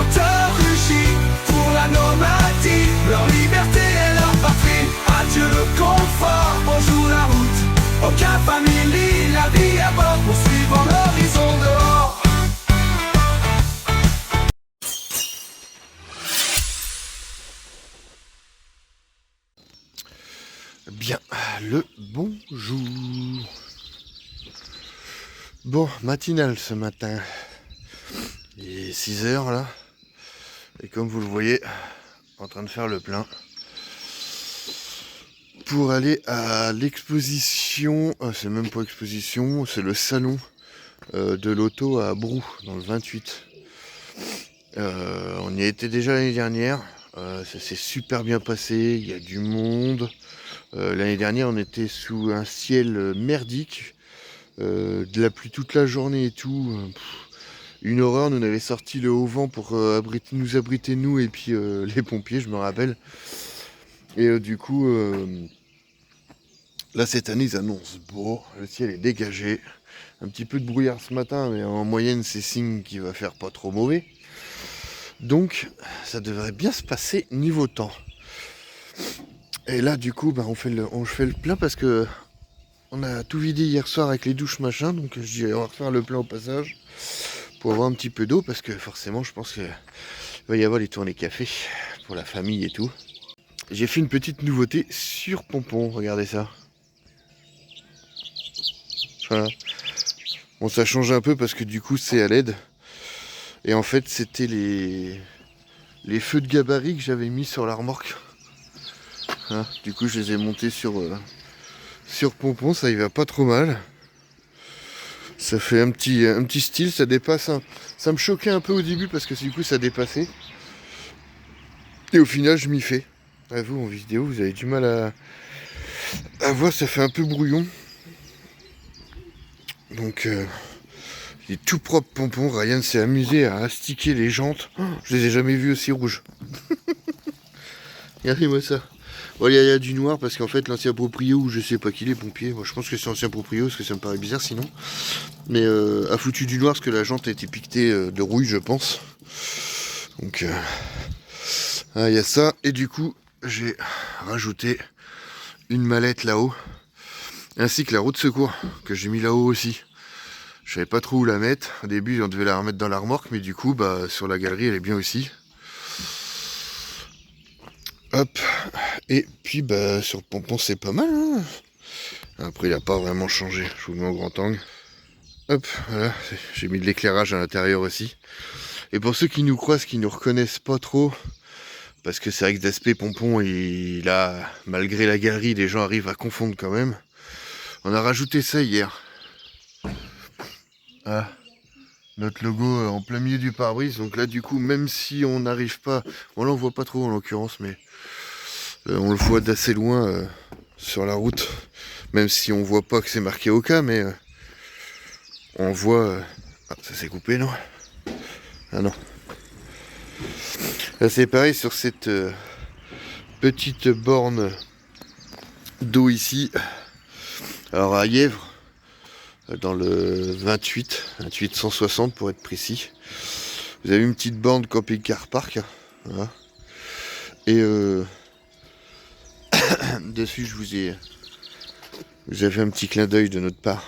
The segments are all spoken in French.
chanteurs rugis pour la nomadie, leur liberté et leur patrie. Adieu le confort, bonjour la route. Aucun famille, la vie à bord, poursuivant l'horizon dehors. Bien, le bonjour. Bon, matinale ce matin. Il est 6h là. Et comme vous le voyez, en train de faire le plein. Pour aller à l'exposition, c'est même pas exposition, c'est le salon de l'auto à Brou, dans le 28. On y était déjà l'année dernière. Ça s'est super bien passé, il y a du monde. L'année dernière, on était sous un ciel merdique, de la pluie toute la journée et tout. Une horreur, nous on avait sorti le haut vent pour nous abriter nous et puis les pompiers, je me rappelle. Et du coup, là cette année ils annoncent beau, le ciel est dégagé. Un petit peu de brouillard ce matin, mais en moyenne c'est signe qu'il va faire pas trop mauvais. Donc ça devrait bien se passer niveau temps. Et là du coup je fais le plein parce que on a tout vidé hier soir avec les douches machin, donc je dis on va refaire le plein au passage pour avoir un petit peu d'eau parce que forcément je pense qu'il va y avoir les tournées café pour la famille et tout. J'ai fait une petite nouveauté sur Pompon, regardez ça. Voilà. Bon ça change un peu parce que du coup c'est à LED. Et en fait c'était les feux de gabarit que j'avais mis sur la remorque. Hein, du coup je les ai montés sur Pompon, ça y va pas trop mal. Ça fait un petit style, ça dépasse. Ça me choquait un peu au début parce que du coup ça dépassait. Et au final je m'y fais. À vous en vidéo vous avez du mal à voir, ça fait un peu brouillon. Donc il est tout propre Pompon. Ryan s'est amusé à astiquer les jantes. Oh, je les ai jamais vues aussi rouges. Regardez-moi ça. Bon, il y a du noir parce qu'en fait l'ancien proprio, ou je sais pas qui, les pompiers, moi je pense que c'est l'ancien proprio parce que ça me paraît bizarre sinon, mais a foutu du noir parce que la jante a été piquetée de rouille je pense. Donc il y a ça, et du coup j'ai rajouté une mallette là-haut, ainsi que la roue de secours que j'ai mis là-haut aussi. Je savais pas trop où la mettre, au début on devait la remettre dans la remorque, mais du coup sur la galerie elle est bien aussi. Hop, et puis sur le Pompon c'est pas mal, hein. Après il a pas vraiment changé, je vous le mets en grand angle. Hop, voilà, j'ai mis de l'éclairage à l'intérieur aussi. Et pour ceux qui nous croisent, qui nous reconnaissent pas trop, parce que c'est vrai que d'aspect Pompon, il a, malgré la galerie, les gens arrivent à confondre quand même. On a rajouté ça hier. Ah, notre logo en plein milieu du pare-brise, donc là du coup, même si on n'arrive pas, on l'en voit pas trop en l'occurrence, mais on le voit d'assez loin sur la route, même si on voit pas que c'est marqué au cas, mais on voit... Ah, ça s'est coupé, non? Ah non. Là c'est pareil sur cette petite borne d'eau ici. Alors à Yèvres, dans le 28 160 pour être précis, vous avez une petite borne camping-car park. Voilà. Et dessus vous avez un petit clin d'œil de notre part.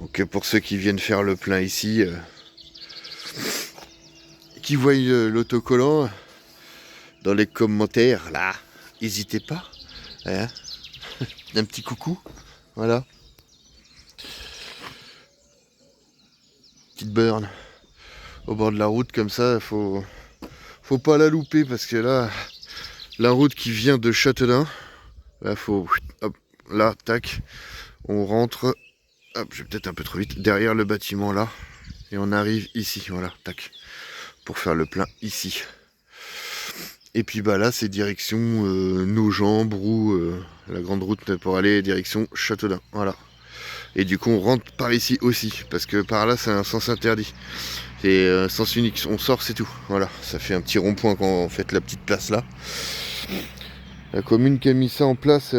Donc pour ceux qui viennent faire le plein ici, qui voient l'autocollant dans les commentaires là, n'hésitez pas, hein, un petit coucou, voilà, petite burn au bord de la route comme ça, faut pas la louper parce que là, la route qui vient de Châtelain, là faut, hop, là, tac, on rentre, hop, je vais peut-être un peu trop vite, derrière le bâtiment là, et on arrive ici, voilà, tac, pour faire le plein ici. Et puis là c'est direction Nogent, Brou, la grande route pour aller direction Châtelain, voilà. Et du coup on rentre par ici aussi, parce que par là c'est un sens interdit. C'est sens unique, on sort c'est tout, voilà. Ça fait un petit rond-point quand on fait la petite place là. La commune qui a mis ça en place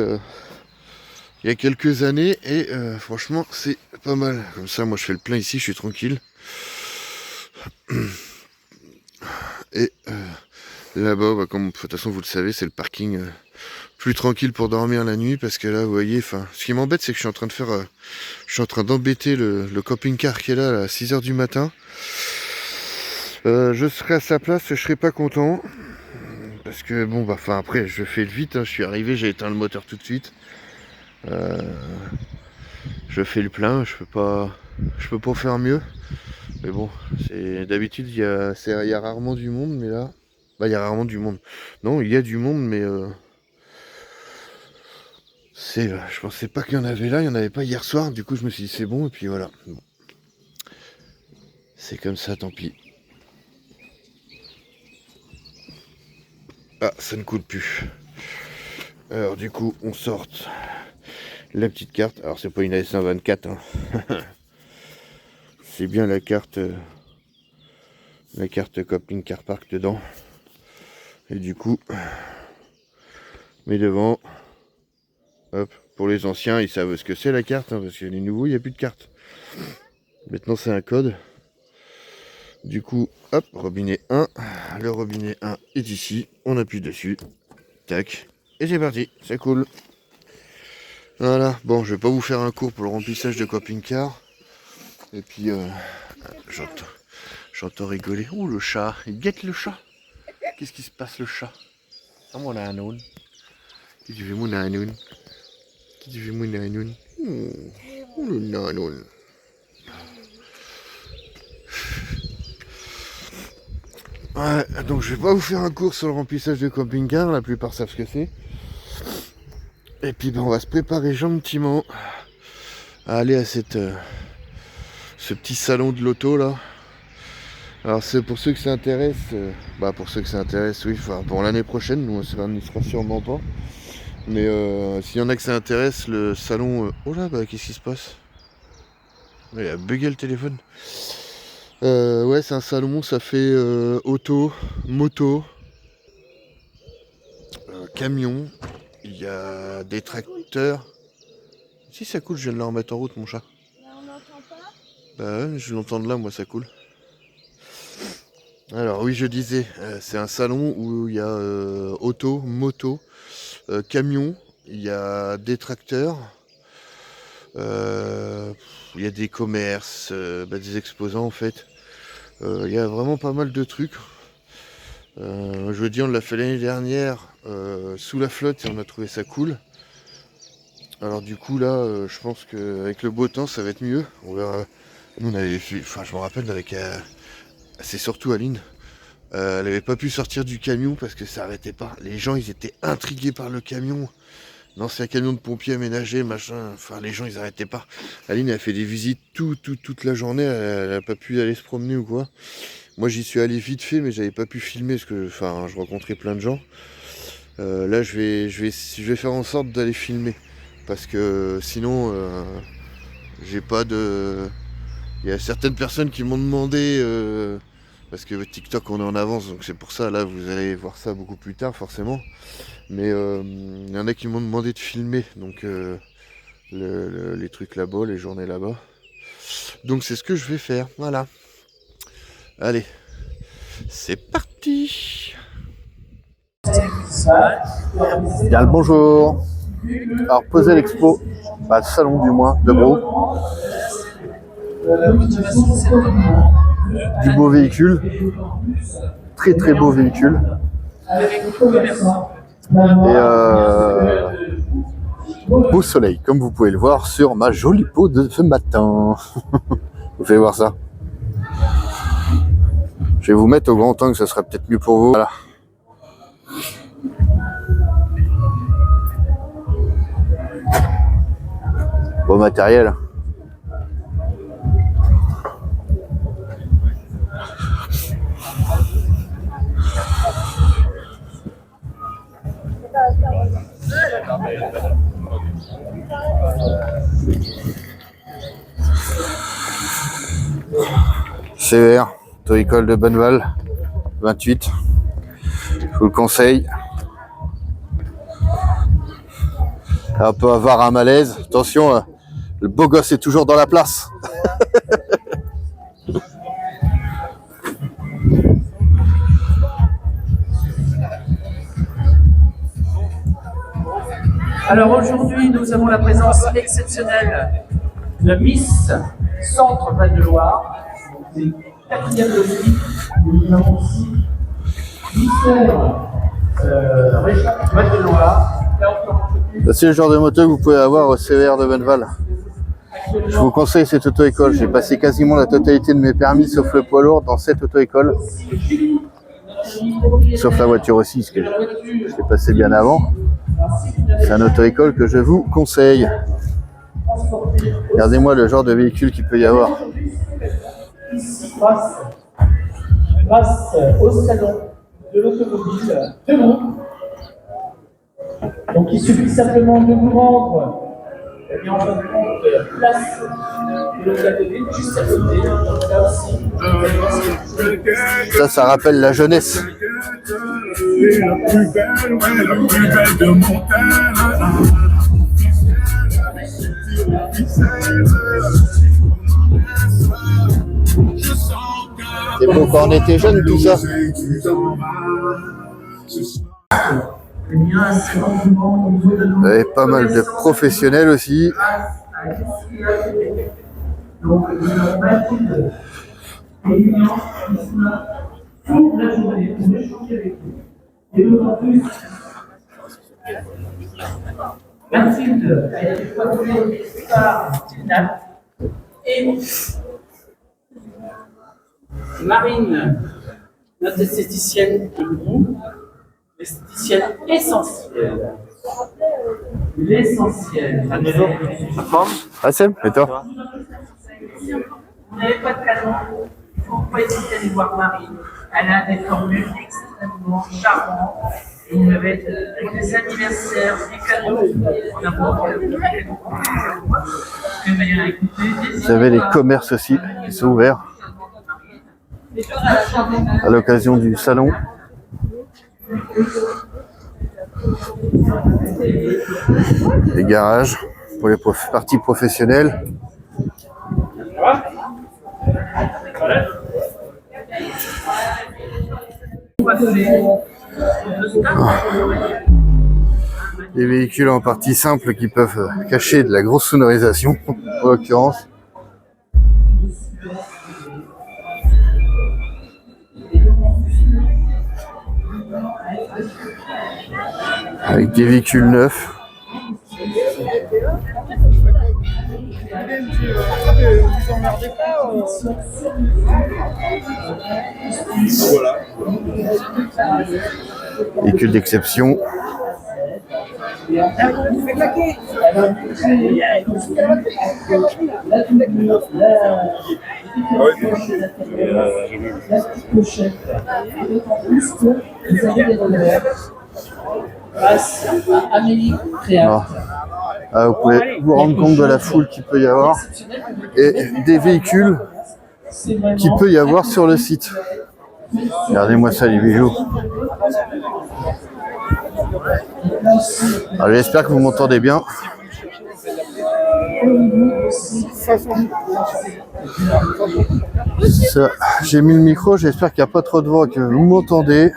il y a quelques années, et franchement c'est pas mal. Comme ça moi je fais le plein ici, je suis tranquille. Et là-bas, bah, comme de toute façon vous le savez, c'est le parking plus tranquille pour dormir la nuit, parce que là, vous voyez, ce qui m'embête, c'est que je suis en train de faire, je suis en train d'embêter le camping-car qui est là à 6h du matin. Je serai à sa place, je serai pas content. Parce que bon, bah, après, je fais vite, hein, je suis arrivé, j'ai éteint le moteur tout de suite. Je fais le plein, je peux pas faire mieux. Mais bon, c'est d'habitude, il y a rarement du monde, mais là, bah, il y a rarement du monde. Non, il y a du monde, mais je pensais pas qu'il y en avait là, il y en avait pas hier soir. Du coup, je me suis dit c'est bon, et puis voilà. Bon. C'est comme ça, tant pis. Ah, ça ne coule plus. Alors du coup, on sort la petite carte. Alors c'est pas une AS124, hein. C'est bien la carte Camping Car Park dedans. Et du coup, mais devant, hop, pour les anciens, ils savent ce que c'est la carte, hein, parce que les nouveaux, il n'y a plus de carte. Maintenant, c'est un code. Du coup, hop, robinet 1. Le robinet 1 est ici. On appuie dessus. Tac. Et c'est parti. C'est cool. Voilà. Bon, je vais pas vous faire un cours pour le remplissage de camping-car. Et puis, j'entends rigoler. Ouh, le chat. Il guette le chat. Qu'est-ce qui se passe, le chat? Ah, mon anoun. Qu'est-ce que tu fais, mon anoun? Qu'est-ce que tu fais, mon anoun? Oh, le nanoun. Ouais, donc je vais pas vous faire un cours sur le remplissage de camping-car, la plupart savent ce que c'est. Et puis ben, on va se préparer gentiment à aller à ce petit salon de l'auto là. Alors c'est pour ceux que ça intéresse, pour ceux que ça intéresse, oui, enfin pour l'année prochaine, nous ça n'y sera sûrement pas. Mais s'il y en a que ça intéresse, le salon... Oh là, bah qu'est-ce qui se passe? Il a bugué le téléphone. Ouais, c'est un salon, ça fait auto, moto, camion, il y a des tracteurs. Si ça coule, je viens de la remettre en route, mon chat. Mais on n'entend pas. Bah ouais, je l'entends de là, moi ça coule. Alors oui, je disais, c'est un salon où il y a auto, moto, camion, il y a des tracteurs, il y a des commerces, des exposants en fait. Il y a vraiment pas mal de trucs. Je veux dire, on l'a fait l'année dernière sous la flotte et on a trouvé ça cool. Alors du coup là, je pense qu'avec le beau temps, ça va être mieux. On verra. Nous on avait fait, je me rappelle avec, c'est surtout Aline. Elle n'avait pas pu sortir du camion parce que ça arrêtait pas. Les gens ils étaient intrigués par le camion. Non, c'est un camion de pompiers aménagé, machin. Enfin, les gens ils arrêtaient pas. Aline a fait des visites toute la journée. Elle a pas pu aller se promener ou quoi. Moi j'y suis allé vite fait, mais j'avais pas pu filmer parce que, je rencontrais plein de gens. Là, je vais faire en sorte d'aller filmer parce que sinon, j'ai pas de. Il y a certaines personnes qui m'ont demandé parce que TikTok on est en avance, donc c'est pour ça. Là, vous allez voir ça beaucoup plus tard, forcément. Mais il y en a qui m'ont demandé de filmer, donc les trucs là-bas, les journées là-bas. Donc c'est ce que je vais faire. Voilà. Allez, c'est parti. Bien le bonjour. Alors posez l'expo, le salon du moins de Brou. Du beau véhicule, très très beau véhicule. Et beau soleil, comme vous pouvez le voir sur ma jolie peau de ce matin. Vous faites voir ça. Je vais vous mettre au grand angle, ça sera peut-être mieux pour vous. Voilà. Beau matériel. CR, auto-école de Bonneval, 28. Je vous le conseille. On peut avoir un malaise. Attention, le beau gosse est toujours dans la place. Alors aujourd'hui, nous avons la présence exceptionnelle de Miss Centre Val de Loire. C'est 4e dossier. Nous avons aussi Miss Région Val de Loire. C'est le genre de moto que vous pouvez avoir au CER de Benneval. Je vous conseille cette auto-école. J'ai passé quasiment la totalité de mes permis, sauf le poids lourd, dans cette auto-école. Sauf la voiture aussi, parce que je l'ai passé bien avant. C'est un auto-école que je vous conseille. Regardez-moi le genre de véhicule qu'il peut y avoir. Grâce au salon de l'automobile de Mont. Donc il suffit simplement de vous rendre en fin de compte place de l'Hôtel juste à côté. Là aussi. Ça rappelle la jeunesse. La plus belle de mon terre. C'est beau quand on était jeune tout ça. Vous avez pas mal de professionnels aussi. Donc, nous avons Mathilde et Lilian qui sont là toute la journée pour échanger avec nous. Et d'autant plus, Mathilde a été coiffée par Tina et Marine, notre esthéticienne de groupe, l'esthéticienne essentielle. L'essentiel. Ah c'est, et toi? Vous n'avez pas de cadeau, il ne faut pas hésiter à aller voir Marie. Elle a des formules extrêmement charmantes. Et il va être des anniversaires, des cadeaux. On a beaucoup de cadeaux. Vous avez les commerces aussi qui sont ouverts à l'occasion du salon. Les garages pour les parties professionnelles. Des véhicules en partie simple qui peuvent cacher de la grosse sonorisation, en l'occurrence. Avec des véhicules neufs. Véhicules d'exception. Vous pouvez vous rendre compte de la foule qu'il peut y avoir et des véhicules qu'il peut y avoir sur le site. Regardez-moi ça, les bijoux. Alors, j'espère que vous m'entendez bien. J'ai mis le micro, j'espère qu'il n'y a pas trop de vent et que vous m'entendez.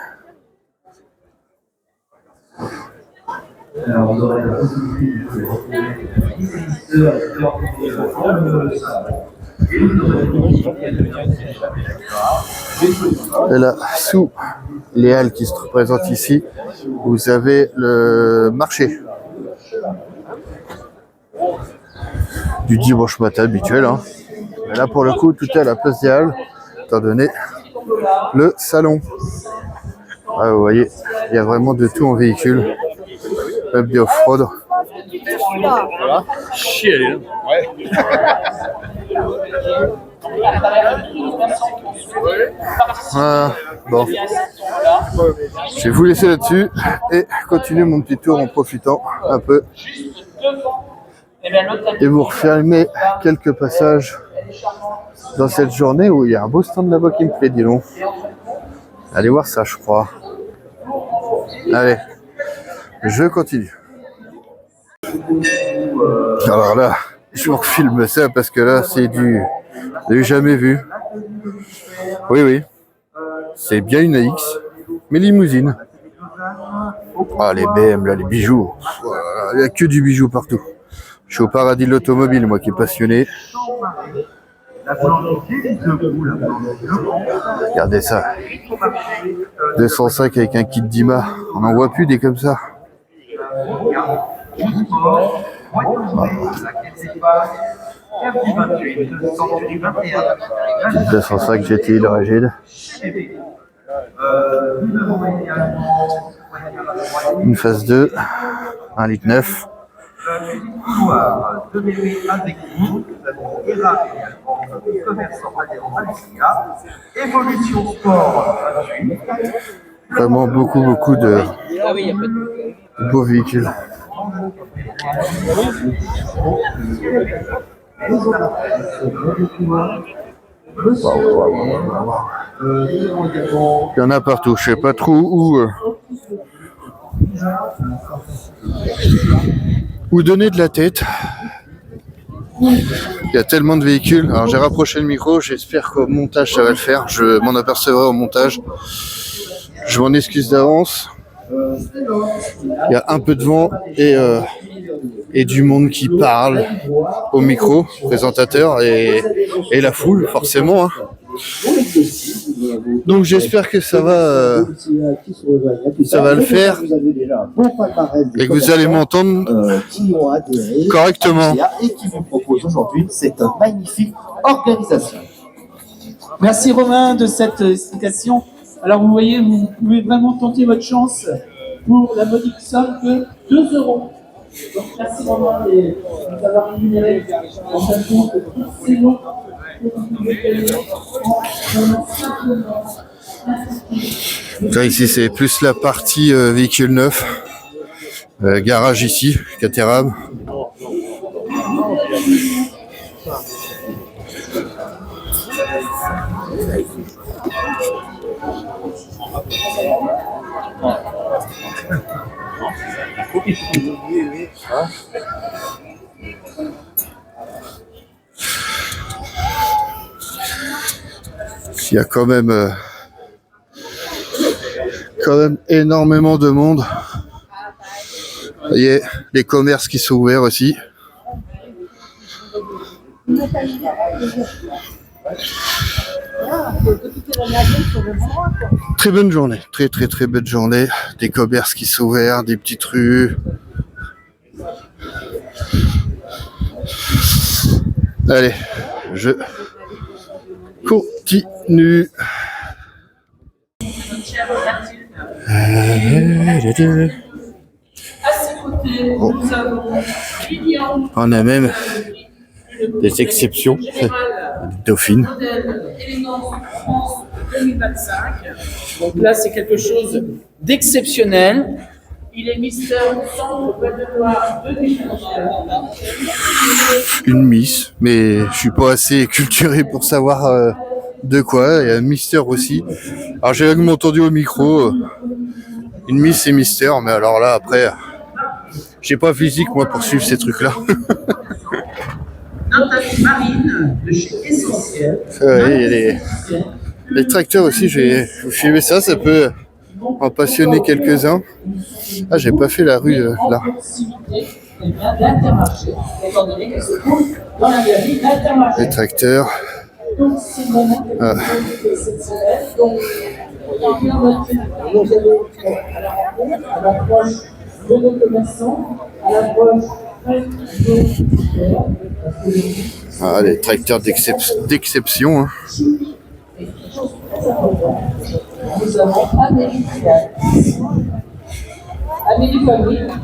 Alors, on aurait la possibilité Et là, sous les halles qui se représentent ici, vous avez le marché du dimanche matin habituel. Hein. Et là, pour le coup, tout est à la place des halles, étant donné le salon. Ah, vous voyez, il y a vraiment de tout en véhicule. Même des off-road. Chier, elle est là. Voilà. Bon. Je vais vous laisser là-dessus et continuer mon petit tour en profitant un peu. Et vous refilmer quelques passages dans cette journée où il y a un beau stand là-bas qui me plaît, dis donc. Allez voir ça, je crois. Allez, je continue. Alors là, je vous refilme ça parce que là, c'est du jamais vu. Oui, oui. C'est bien une AX, mais limousine. Ah, les BM, là, les bijoux. Voilà, il n'y a que du bijou partout. Je suis au paradis de l'automobile, moi qui est passionné. Regardez ça. 205 avec un kit d'IMA. On n'en voit plus des comme ça. 205 GTI de rigide. Une phase 2, 1,9 litre. De bébé avec nous, nous avons ERA également, commerçant adhérent Alexia, Évolution Sport gratuit. Vraiment beaucoup de beaux véhicules. Il y en a partout, je sais pas trop où donner de la tête. Il y a tellement de véhicules. Alors j'ai rapproché le micro, j'espère qu'au montage ça va le faire. Je m'en apercevrai au montage. Je m'en excuse d'avance. Il y a un peu de vent et du monde qui parle au micro, présentateur et la foule forcément. Hein. Donc j'espère que ça va le faire et que vous allez m'entendre correctement. Et qui vous propose aujourd'hui cette magnifique organisation. Merci Romain de cette explication. Alors vous voyez, vous pouvez vraiment tenter votre chance pour la modique somme de 2 €. Donc merci Romain de nous avoir rémunéré en fin de compte toutes ces noms. Là, ici c'est plus la partie véhicule neuf, garage ici, Caterham. Il y a quand même énormément de monde. Vous voyez, les commerces qui sont ouverts aussi. Très bonne journée, très bonne journée. Des commerces qui sont ouverts, des petites rues. Allez, je continue. On a même des exceptions. Dauphine. Donc là, c'est quelque chose d'exceptionnel. Il est Mister Centre Val de Loire 2021. Une Miss, mais je suis pas assez culturé pour savoir de quoi. Il y a un Mister aussi. Alors j'ai vaguement entendu au micro. Une Miss et Mister, mais alors là après, j'ai pas physique moi pour suivre ces trucs-là. Marine de chez Essentiel. Ouais, il y a les tracteurs aussi, vous filmez ça, ça peut en passionner quelques-uns. Ah, j'ai pas fait la rue là. Les tracteurs. Ah. Ah, les tracteurs d'exception. Hein.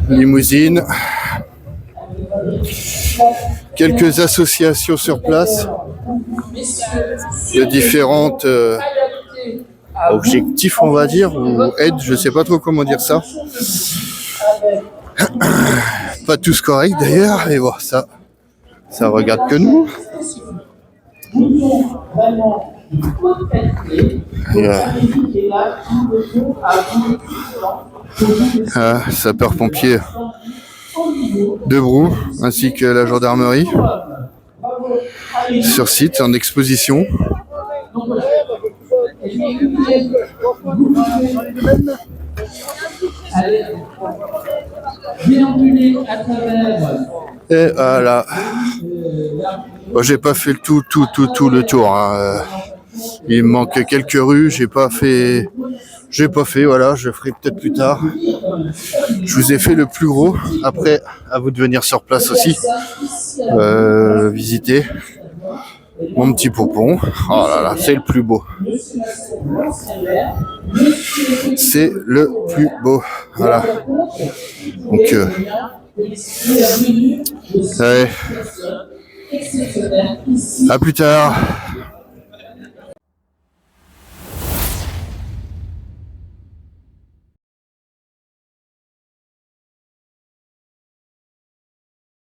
Limousine. Quelques associations sur place de différentes objectifs, on va dire, ou aides, je sais pas trop comment dire ça. Pas tous corrects d'ailleurs, mais bon, ça regarde que nous. Sapeurs-pompiers de Brou, ainsi que la gendarmerie, sur site, en exposition. déambuler à travers Et voilà. Bon, j'ai pas fait tout le tour. Hein. Il me manque quelques rues. J'ai pas fait. Voilà. Je ferai peut-être plus tard. Je vous ai fait le plus gros. Après, à vous de venir sur place aussi. Visiter mon petit poupon. Oh là là, c'est le plus beau. C'est le plus beau. Voilà. Donc, ouais. À plus tard.